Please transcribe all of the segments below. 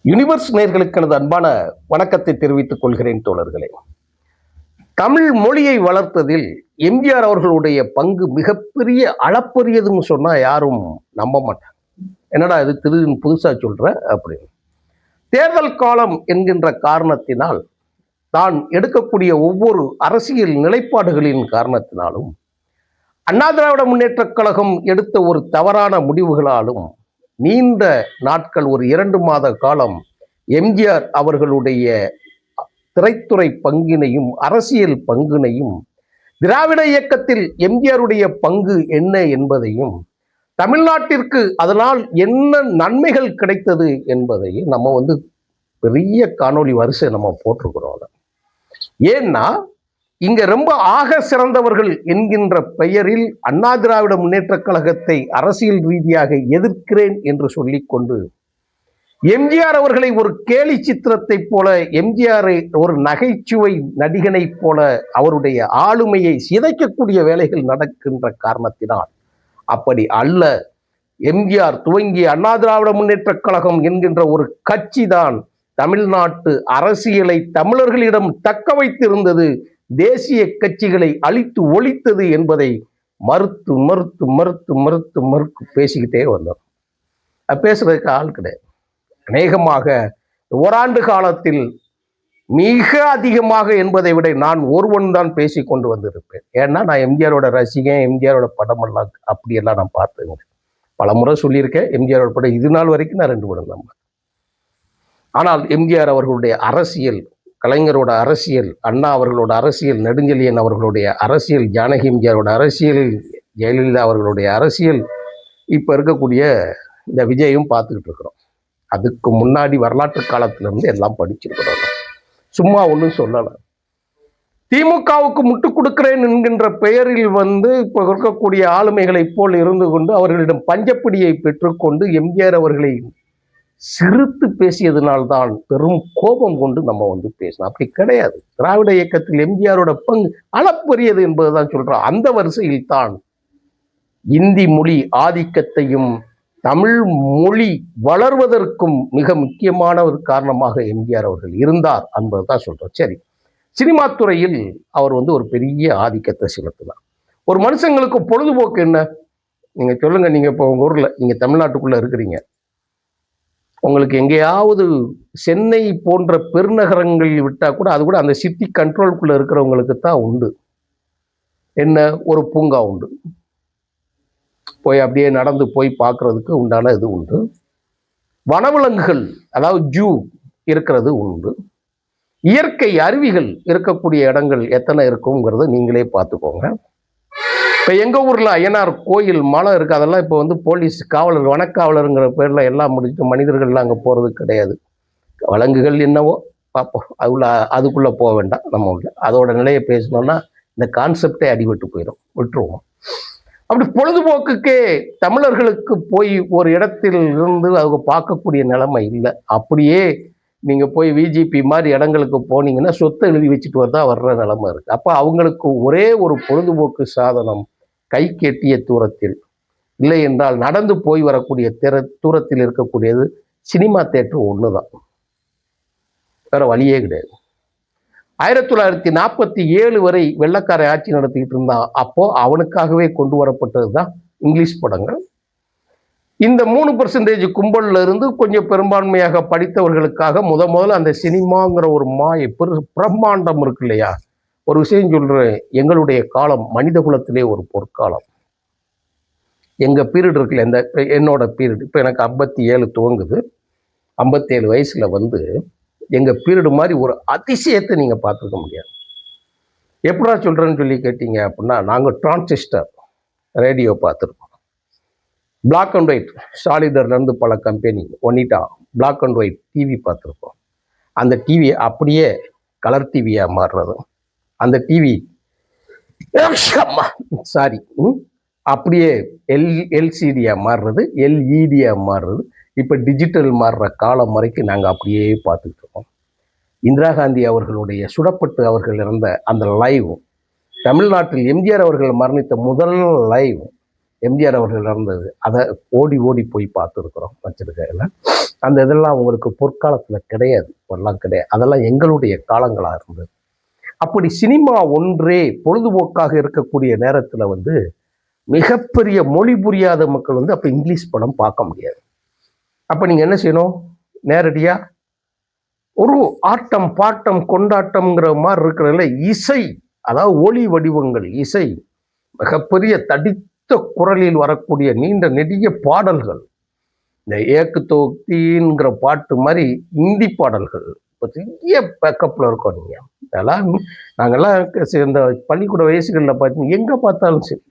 Universe நேயர்களுக்கு எனது அன்பான வணக்கத்தை தெரிவித்துக் கொள்கிறேன் தோழர்களே. தமிழ் மொழியை வளர்த்ததில் எம்ஜிஆர் அவர்களுடைய பங்கு மிகப்பெரிய அளப்பரியதுன்னு சொன்னா யாரும் நம்ப மாட்டாங்க. என்னடா இது புதுசா சொல்ற அப்படின்னு. தேர்தல் காலம் என்கின்ற காரணத்தினால் தான் எடுக்கக்கூடிய ஒவ்வொரு அரசியல் நிலைப்பாடுகளின் காரணத்தினாலும் அண்ணா திராவிட முன்னேற்றக் கழகம் எடுத்த ஒரு தவறான முடிவுகளாலும் நீண்ட நாட்கள் ஒரு 2 மாத காலம் எம்ஜிஆர் அவர்களுடைய திரைத்துறை பங்கினையும் அரசியல் பங்கினையும் திராவிட இயக்கத்தில் எம்ஜிஆருடைய பங்கு என்ன என்பதையும் தமிழ்நாட்டிற்கு அதனால் என்ன நன்மைகள் கிடைத்தது என்பதையும் நம்ம பெரிய காணொளி வரிசை நம்ம போட்டிருக்கிறோம். ஏன்னா இங்க ரொம்ப ஆக சிறந்தவர்கள் என்கின்ற பெயரில் அண்ணா திராவிட முன்னேற்ற கழகத்தை அரசியல் ரீதியாக எதிர்க்கிறேன் என்று சொல்லிக்கொண்டு எம்ஜிஆர் அவர்களை ஒரு கேலி சித்திரத்தை போல, எம்ஜிஆரை ஒரு நகைச்சுவை நடிகனை போல அவருடைய ஆளுமையை சிதைக்கக்கூடிய வேலைகள் நடக்கின்ற காரணத்தினால் அப்படி அல்ல. எம்ஜிஆர் துவங்கிய அண்ணா திராவிட முன்னேற்ற கழகம் என்கின்ற ஒரு கட்சி தான் தமிழ்நாட்டு அரசியலை தமிழர்களிடம் தக்க வைத்திருந்தது, தேசிய கட்சிகளை அழித்து ஒழித்தது என்பதை மறுத்து மறுத்து மறுத்து மறுத்து மறுத்து பேசிக்கிட்டே வந்தோம். பேசுறதுக்கு ஆள் கிடையாது. அநேகமாக ஓராண்டு காலத்தில் மிக அதிகமாக என்பதை விட நான் ஒருவன் தான் பேசி கொண்டு வந்திருப்பேன். ஏன்னா நான் எம்ஜிஆரோட ரசிகன், எம்ஜிஆரோட படமெல்லாம் அப்படியெல்லாம் நான் பார்த்தேங்க. பல முறை சொல்லியிருக்கேன். எம்ஜிஆரோட படம் இது நாள் வரைக்கும் நான் 2 படம் தான். ஆனால் எம்ஜிஆர் அவர்களுடைய அரசியல், கலைஞரோட அரசியல், அண்ணா அவர்களோட அரசியல், நெடுஞ்செழியன் அவர்களுடைய அரசியல், ஜானகி எம்ஜிஆரோட அரசியல், ஜெயலலிதா அவர்களுடைய அரசியல், இப்போ இருக்கக்கூடிய இந்த விஜயும் பார்த்துக்கிட்டு இருக்கிறோம். அதுக்கு முன்னாடி வரலாற்று காலத்திலிருந்து எல்லாம் படிச்சிருக்கிறோம். சும்மா ஒன்றும் சொல்லலை. திமுகவுக்கு முட்டுக் கொடுக்கிறேன் என்கின்ற பெயரில் இப்போ இருக்கக்கூடிய ஆளுமைகளை போல் இருந்து கொண்டு அவர்களிடம் பஞ்சப்பிடியை பெற்றுக்கொண்டு எம்ஜிஆர் அவர்களை சிரித்து பேசியதனால்தான் பெரும் கோபம் கொண்டு நம்ம பேசணும். அப்படி கிடையாது. திராவிட இயக்கத்தில் எம்ஜிஆரோட பங்கு அளப்பரியது என்பதுதான் சொல்றோம். அந்த வரிசையில் தான் இந்தி மொழி ஆதிக்கத்தையும் தமிழ் மொழி வளர்வதற்கும் மிக முக்கியமான ஒரு காரணமாக எம்ஜிஆர் அவர்கள் இருந்தார் என்பதுதான் சொல்றோம். சரி, சினிமா துறையில் அவர் ஒரு பெரிய ஆதிக்கத்தை செலுத்தினார். ஒரு மனுஷங்களுக்கு பொழுதுபோக்கு என்ன? நீங்க சொல்லுங்க. நீங்க இப்போ உங்க ஊர்ல, நீங்க தமிழ்நாட்டுக்குள்ள இருக்கிறீங்க, உங்களுக்கு எங்கேயாவது சென்னை போன்ற பெருநகரங்களில் விட்டா கூட அது கூட அந்த சிட்டி கண்ட்ரோலுக்குள்ள இருக்கிறவங்களுக்கு தான் உண்டு. என்ன? ஒரு பூங்கா உண்டு. போய் அப்படியே நடந்து போய் பார்க்கறதுக்கு உண்டான இது உண்டு. வனவிலங்குகள், அதாவது ஜூ இருக்கிறது உண்டு. இயற்கை அருவிகள் இருக்கக்கூடிய இடங்கள் எத்தனை இருக்குங்கிறத நீங்களே பார்த்துக்கோங்க. இப்போ எங்கள் ஊரில் ஐயனார் கோயில் மலை இருக்குது. அதெல்லாம் இப்போ போலீஸ் காவலர், வனக்காவலருங்கிற பேரில் எல்லாம் முடிச்சுட்டு மனிதர்கள்லாம் அங்கே போகிறது கிடையாது. விலங்குகள் என்னவோ பார்ப்போம், அதுக்குள்ளே போக வேண்டாம். நம்ம உள்ள அதோட நிலையை பேசணும்னா இந்த கான்செப்டே அடிபட்டு போயிடும், விட்டுருவோம். அப்படி பொழுதுபோக்குக்கே தமிழர்களுக்கு போய் ஒரு இடத்தில் இருந்து அவங்க பார்க்கக்கூடிய நிலைமை இல்லை. அப்படியே நீங்கள் போய் விஜிபி மாதிரி இடங்களுக்கு போனீங்கன்னா சொத்தை எழுதி வச்சுட்டு வர்ற நிலைமை இருக்குது. அப்போ அவங்களுக்கு ஒரே ஒரு பொழுதுபோக்கு சாதனம் கைக்கு எட்டிய தூரத்தில், இல்லை என்றால் நடந்து போய் வரக்கூடிய தூரத்தில் இருக்கக்கூடியது சினிமா தேட்டர் ஒன்று தான். வேற வழியே கிடையாது. 1947 வரை வெள்ளைக்கார ஆட்சி நடத்திக்கிட்டு இருந்தான். அப்போ அவனுக்காகவே கொண்டு வரப்பட்டது தான் இங்கிலீஷ் படங்கள். இந்த 3% கும்பல்ல இருந்து கொஞ்சம் பெரும்பான்மையாக படித்தவர்களுக்காக முதல்ல அந்த சினிமாங்கிற ஒரு பிரம்மாண்டம் இருக்கு இல்லையா? ஒரு விஷயம் சொல்றேன். எங்களுடைய காலம் மனித குலத்திலே ஒரு பொற்காலம். எங்க பீரியட் இருக்குல்ல, என்னோட பீரியட், இப்போ எனக்கு 57 துவங்குது. 57 வயசுல எங்க பீரியடு மாதிரி ஒரு அதிசயத்தை நீங்க பார்த்துக்க முடியாது. எப்படா சொல்றேன்னு சொல்லி கேட்டீங்க அப்படின்னா, நாங்கள் டிரான்சிஸ்டர் ரேடியோ பார்த்துருக்கோம். பிளாக் அண்ட் ஒயிட் சாலிடர்லேருந்து பல company Onida black and white TV பார்த்துருக்கோம். அந்த டிவி அப்படியே கலர் டிவியாக மாறுறது, அந்த டிவி அப்படியே எல்சிடியாக மாறுறது, எல்இடியாக மாறுறது, இப்போ டிஜிட்டல் மாறுற காலம் வரைக்கும் நாங்கள் அப்படியே பார்த்துக்கிட்டு இருக்கோம். இந்திரா காந்தி அவர்களுடைய சுடப்பட்டு அவர்கள் இறந்த அந்த லைவ், தமிழ்நாட்டில் எம்ஜிஆர் அவர்கள் மரணித்த முதல் லைவ், எம்ஜிஆர் அவர்கள் நடந்தது, அதை ஓடி ஓடி போய் பார்த்துருக்குறோம் வச்சிருக்கையில். அந்த இதெல்லாம் அவங்களுக்கு பொற்காலத்தில் கிடையாது, இப்பெல்லாம் கிடையாது. அதெல்லாம் எங்களுடைய காலங்களாக இருந்தது. அப்படி சினிமா ஒன்றே பொழுதுபோக்காக இருக்கக்கூடிய நேரத்தில் வந்து மிகப்பெரிய மொழி புரியாத மக்கள் வந்து அப்போ இங்கிலீஷ் படம் பார்க்க முடியாது. அப்போ நீங்கள் என்ன செய்யணும், நேரடியாக ஒரு ஆட்டம் பாட்டம் கொண்டாட்டம்ங்கிற மாதிரி இருக்கிறதுல இசை, அதாவது ஒளி வடிவங்கள், இசை, மிகப்பெரிய தடித்த குரலில் வரக்கூடிய நீண்ட நெடிய பாடல்கள், இந்த ஏக்கு தோக்திங்கிற பாட்டு மாதிரி இந்தி பாடல்கள் பெரிய பேக்கப்பில் இருக்கோம். நீங்கள் அதெல்லாம் நாங்கள்லாம் இந்த பள்ளிக்கூட வயசுகளில் பார்த்தீங்கன்னா எங்கே பார்த்தாலும் சரி.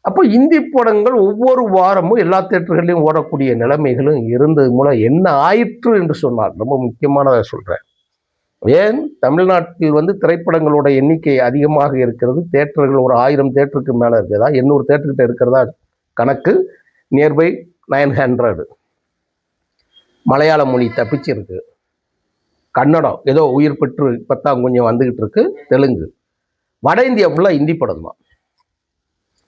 அப்போ இந்தி படங்கள் ஒவ்வொரு வாரமும் எல்லா தேட்டர்களையும் ஓடக்கூடிய நிலைமைகளும் இருந்தது மூலம் என்ன ஆயிற்று என்று சொன்னால் ரொம்ப முக்கியமானதை சொல்கிறேன். ஏன் தமிழ்நாட்டில் வந்து திரைப்படங்களோட எண்ணிக்கை அதிகமாக இருக்கிறது, தேட்டர்கள் ஒரு 1000 தேட்டருக்கு மேலே இருக்குதா, 800 தேட்டர்கிட்ட இருக்கிறதா கணக்கு, நியர்பை 900. மலையாள மொழி தப்பிச்சிருக்கு, கன்னடம் ஏதோ உயிர் பெற்று இப்போத்தான் கொஞ்சம் வந்துகிட்டு இருக்கு, தெலுங்கு, வட இந்தியா ஃபுல்லாக இந்தி படம் தான்.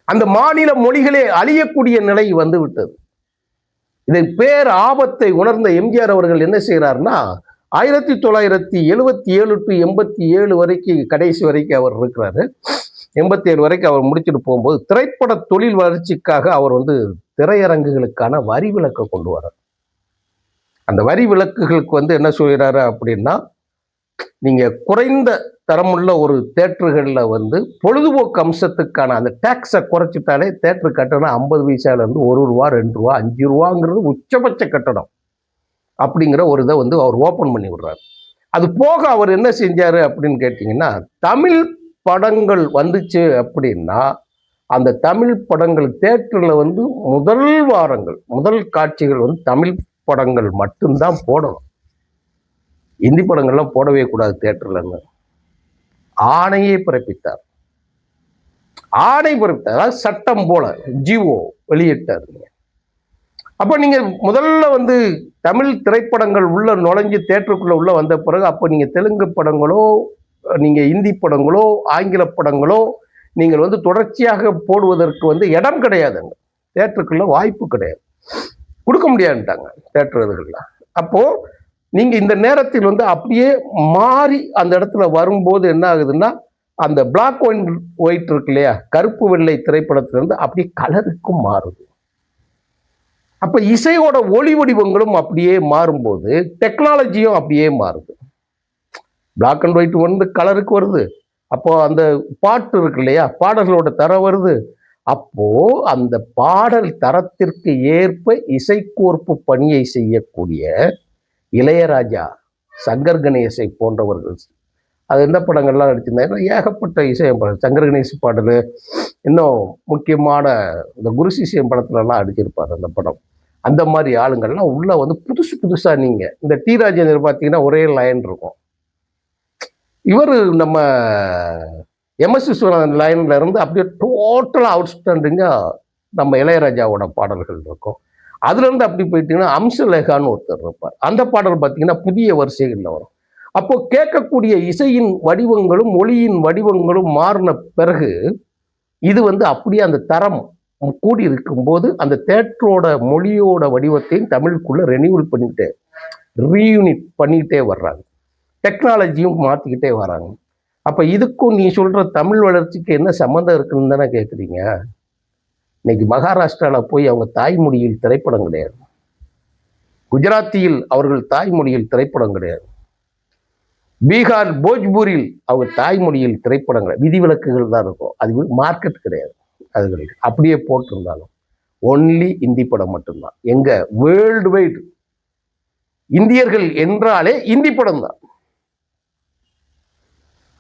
அந்த மாநில மொழிகளே அழியக்கூடிய நிலை வந்து விட்டது. இதை பேர் ஆபத்தை உணர்ந்த எம்ஜிஆர் அவர்கள் என்ன செய்கிறார்னா 1977 to 87 வரைக்கும், கடைசி வரைக்கும் அவர் இருக்கிறாரு. 87 வரைக்கும் அவர் முடிச்சுட்டு போகும்போது திரைப்பட தொழில் வளர்ச்சிக்காக அவர் வந்து திரையரங்குகளுக்கான வரி விலக்கை கொண்டு வர்றார். அந்த வரி விலக்குகளுக்கு வந்து என்ன சொல்கிறாரு அப்படின்னா, நீங்கள் குறைந்த தரமுள்ள ஒரு தேட்டர்களில் வந்து பொழுதுபோக்கு அம்சத்துக்கான அந்த டேக்ஸை குறைச்சிட்டாலே தேட்டர் கட்டணம் 50 பைசாலேருந்து ₹1, ₹2, ₹5 உச்சபட்ச கட்டணம் அப்படிங்கிற ஒரு இதை வந்து அவர் ஓப்பன் பண்ணி விடுறாரு. அது போக அவர் என்ன செஞ்சார் அப்படின்னு கேட்டிங்கன்னா, தமிழ் படங்கள் வந்துச்சு அப்படின்னா அந்த தமிழ் படங்கள் தேட்டரில் வந்து முதல் வாரங்கள், முதல் காட்சிகள் வந்து தமிழ் படங்கள் மட்டும்தான் போடணும். இந்தி படங்கள்லாம் போடவே கூடாது தேட்டர்லன்னு ஆணையே பிறப்பித்தார். அதாவது சட்டம் போல ஜிஓ வெளியிட்டார். அப்போ நீங்கள் முதல்ல வந்து தமிழ் திரைப்படங்கள் உள்ள நுழைஞ்சு தேட்டருக்குள்ள உள்ள வந்த பிறகு அப்போ நீங்கள் தெலுங்கு படங்களோ, நீங்கள் இந்தி படங்களோ, ஆங்கில படங்களோ நீங்கள் வந்து தொடர்ச்சியாக போடுவதற்கு வந்து இடம் கிடையாதுங்க. தேட்டருக்குள்ள வாய்ப்பு கிடையாது, கொடுக்க முடியாதுட்டாங்க தேட்டர் இதுகளில். அப்போது நீங்கள் இந்த நேரத்தில் வந்து அப்படியே மாறி அந்த இடத்துல வரும்போது என்ன ஆகுதுன்னா, அந்த பிளாக் அண்ட் ஒயிட் இருக்கு இல்லையா, கருப்பு வெள்ளை திரைப்படத்திலிருந்து அப்படியே கலருக்கும் மாறுது. அப்போ இசையோட ஒளி வடிவங்களும் அப்படியே மாறும்போது டெக்னாலஜியும் அப்படியே மாறுது. பிளாக் அண்ட் ஒயிட் வந்து கலருக்கு வருது. அப்போ அந்த பாட்டு இருக்கு இல்லையா, பாடல்களோட தரம் வருது. அப்போ அந்த பாடல் தரத்திற்கு ஏற்ப இசைக்கோர்ப்பு பணியை செய்யக்கூடிய இளையராஜா, சங்கர் கணேசை போன்றவர்கள், அது எந்த படங்கள்லாம் நடிச்சிருந்தாங்க, ஏகப்பட்ட இசை சங்கர் கணேச பாடல், இன்னும் முக்கியமான இந்த குரு சிஷ்யம் படத்துலலாம் அடிச்சிருப்பார் அந்த படம். அந்த மாதிரி ஆளுங்கள்லாம் உள்ள வந்து புதுசு புதுசாக நீங்கள் இந்த டி ராஜேந்தர் பார்த்தீங்கன்னா ஒரே லைன் இருக்கும். இவர் நம்ம எம்எஸ் விஸ்வநாதன் லைன்ல இருந்து அப்படியே டோட்டலாக அவுட்ஸ்டாண்டிங்காக நம்ம இளையராஜாவோட பாடல்கள் இருக்கும். அதுலேருந்து அப்படி போயிட்டீங்கன்னா அம்சலேகான்னு ஒருத்தர் இருப்பார். அந்த பாடல் பார்த்தீங்கன்னா புதிய வரிசைகளில் வரும். அப்போ கேட்கக்கூடிய இசையின் வடிவங்களும் மொழியின் வடிவங்களும் மாறின பிறகு இது வந்து அப்படியே அந்த தரம் கூடி இருக்கும்போது அந்த தேட்டரோட மொழியோட வடிவத்தையும் தமிழுக்குள்ள ரெனியூவல் பண்ணிக்கிட்டே, ரீயூனிட் பண்ணிக்கிட்டே வர்றாங்க. டெக்னாலஜியும் மாற்றிக்கிட்டே வராங்க. அப்போ இதுக்கும் நீ சொல்கிற தமிழ் வளர்ச்சிக்கு என்ன சம்மந்தம் இருக்குன்னு தானே கேட்குறீங்க. இன்னைக்கு மகாராஷ்டிராவில் போய் அவங்க தாய்மொழியில் திரைப்படம் கிடையாது, குஜராத்தியில் அவர்கள் தாய்மொழியில் திரைப்படம் கிடையாது, பீகார் போஜ்பூரில் அவங்க தாய்மொழியில் திரைப்படம் கிடையாது. விதிவிலக்குகள் தான் இருக்கும், அது மார்க்கெட் கிடையாது. அதுகளுக்கு அப்படியே போட்டிருந்தாலும் ஒன்லி இந்தி படம் மட்டும்தான். எங்க வேர்ல்டு வைடு இந்தியர்கள் என்றாலே இந்தி படம் தான்.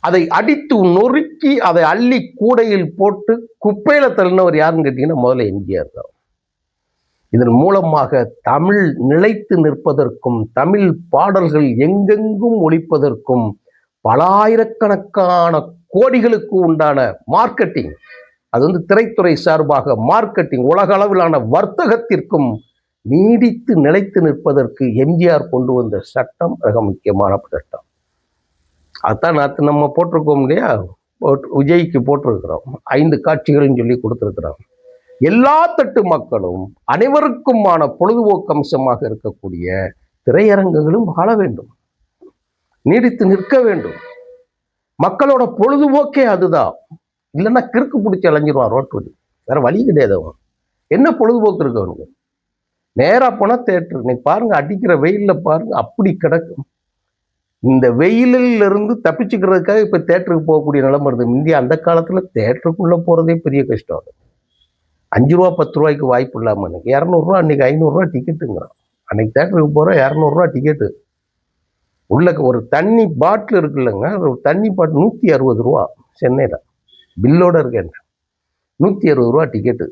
அதை அடித்து நொறுக்கி அதை அள்ளி கூடையில் போட்டு குப்பையில தள்ளினவர் யாருன்னு கேட்டீங்கன்னா முதல்ல எம்ஜிஆர் தான். இதன் மூலமாக தமிழ் நிலைத்து நிற்பதற்கும் தமிழ் பாடல்கள் எங்கெங்கும் ஒலிப்பதற்கும் பல ஆயிரக்கணக்கான கோடிகளுக்கு உண்டான மார்க்கெட்டிங், அது வந்து திரைத்துறை சார்பாக மார்க்கெட்டிங், உலக அளவிலான வர்த்தகத்திற்கும் நீடித்து நிலைத்து நிற்பதற்கு எம்ஜிஆர் கொண்டு வந்த சட்டம் மிக முக்கியமான சட்டம். அதான் நேற்று நம்ம போட்டிருக்கோம் இல்லையா, விஜய்க்கு போட்டிருக்கிறோம் 5 காட்சிகள்னு சொல்லி கொடுத்துருக்குறோம். எல்லா தட்டு மக்களும் அனைவருக்குமான பொழுதுபோக்கு அம்சமாக இருக்கக்கூடிய திரையரங்குகளும் வாழ வேண்டும், நீடித்து நிற்க வேண்டும். மக்களோட பொழுதுபோக்கே அதுதான். இல்லைன்னா கிறுக்கு பிடிச்சி அலைஞ்சிருவான் ரோட்டு வழி, வேற வழி கிடையாது. அவன் என்ன பொழுதுபோக்கு இருக்கு அவனுக்கு? நேரா போனா தேட்டர். இன்னைக்கு பாருங்க, அடிக்கிற வெயில்ல பாருங்க அப்படி கிடக்கும். இந்த வெயிலில் இருந்து தப்பிச்சுக்கிறதுக்காக இப்ப தேட்டருக்கு போகக்கூடிய நிலைமை வருது. இந்தியா அந்த காலத்துல தேட்டருக்குள்ள போறதே பெரிய கஷ்டம். 5 ரூபா 10 ரூபாய்க்கு வாய்ப்பு இல்லாம இன்னைக்கு 200 இன்னைக்கு 500 டிக்கெட்டுங்கிறான். அன்னைக்கு தேட்டருக்கு போற 200 டிக்கெட்டு. உள்ள ஒரு தண்ணி பாட்டில் இருக்குல்லங்க, ஒரு தண்ணி பாட்டில் 160 சென்னையில பில்லோட இருக்கேன். 160 டிக்கெட்டு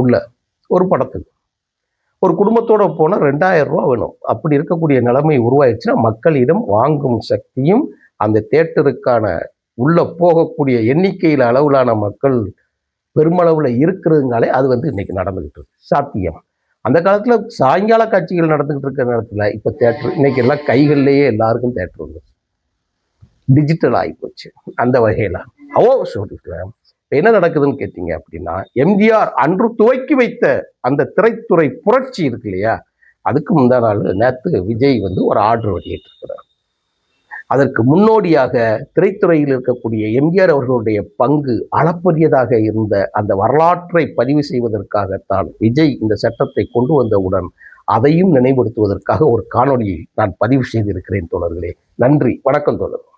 உள்ள ஒரு படத்துக்கு. ஒரு குடும்பத்தோட போனால் 2000 வேணும். அப்படி இருக்கக்கூடிய நிலைமை உருவாயிடுச்சுன்னா மக்களிடம் வாங்கும் சக்தியும் அந்த தேட்டருக்கான உள்ள போகக்கூடிய எண்ணிக்கையில் அளவிலான மக்கள் பெருமளவில் இருக்கிறதுனாலே அது இன்னைக்கு நடந்துகிட்டு இருக்கு. சாத்தியம். அந்த காலத்துல சாயங்கால காட்சிகள் நடந்துகிட்டு இருக்கிற நேரத்துல இப்ப தேட்டர் இன்னைக்கு எல்லாம் கைகள்லயே எல்லாருக்கும் தேட்டர் வந்து டிஜிட்டல் ஆகி போச்சு. அந்த வகையில சொல்லிக்கிறேன். என்ன நடக்குதுன்னு கேட்டீங்க அப்படின்னா, எம்ஜிஆர் அன்று துவக்கி வைத்த அந்த திரைத்துறை புரட்சி இருக்கு இல்லையா, அதுக்கு முந்தா நாள் நேற்று விஜய் ஒரு ஆர்டர் வெளியிட்டிருக்கிறார். அதற்கு முன்னோடியாக திரைத்துறையில் இருக்கக்கூடிய எம்ஜிஆர் அவர்களுடைய பங்கு அளப்பரியதாக இருந்த அந்த வரலாற்றை பதிவு செய்வதற்காகத்தான் விஜய் இந்த சட்டத்தை கொண்டு வந்தவுடன் அதையும் நினைவுபடுத்துவதற்காக ஒரு காணொலியை நான் பதிவு செய்திருக்கிறேன் தோழர்களே. நன்றி, வணக்கம் தோழர்.